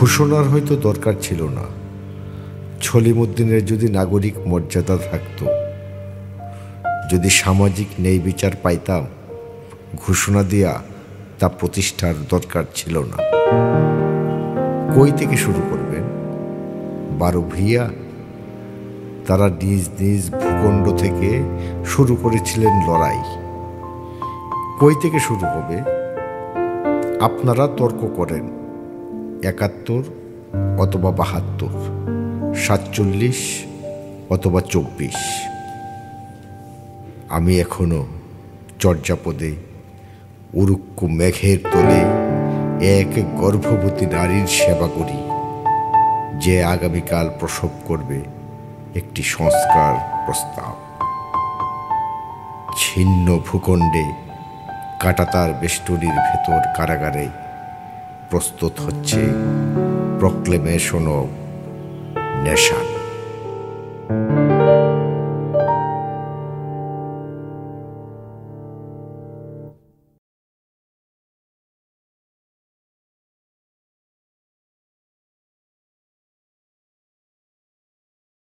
ঘোষণার হয়তো দরকার ছিল না। সলিমুদ্দিনের যদি নাগরিক মর্যাদা থাকত, যদি সামাজিক ন্যায় বিচার পাইতাম, ঘোষণা দিয়া তা প্রতিষ্ঠার দরকার ছিল না। কই থেকে শুরু করবেন? 12 ভূঁইয়া তারা নিজ নিজ ভূখণ্ড থেকে শুরু করেছিলেন লড়াই। কই থেকে শুরু হবে? আপনারা তর্ক করেন 71 অথবা 72, 47 অথবা 24। আমি এখনো চর্যাপদে উরুক্ষ মেঘের তলে এক গর্ভবতী নারীর সেবা করি, যে আগামীকাল প্রসব করবে একটি সংস্কার প্রস্তাব। ছিন্ন ভূখণ্ডে কাঁটাতার বেষ্টনীর ভেতর কারাগারে প্রস্তুত হচ্ছে প্রক্লেমেশন অফ নেশন।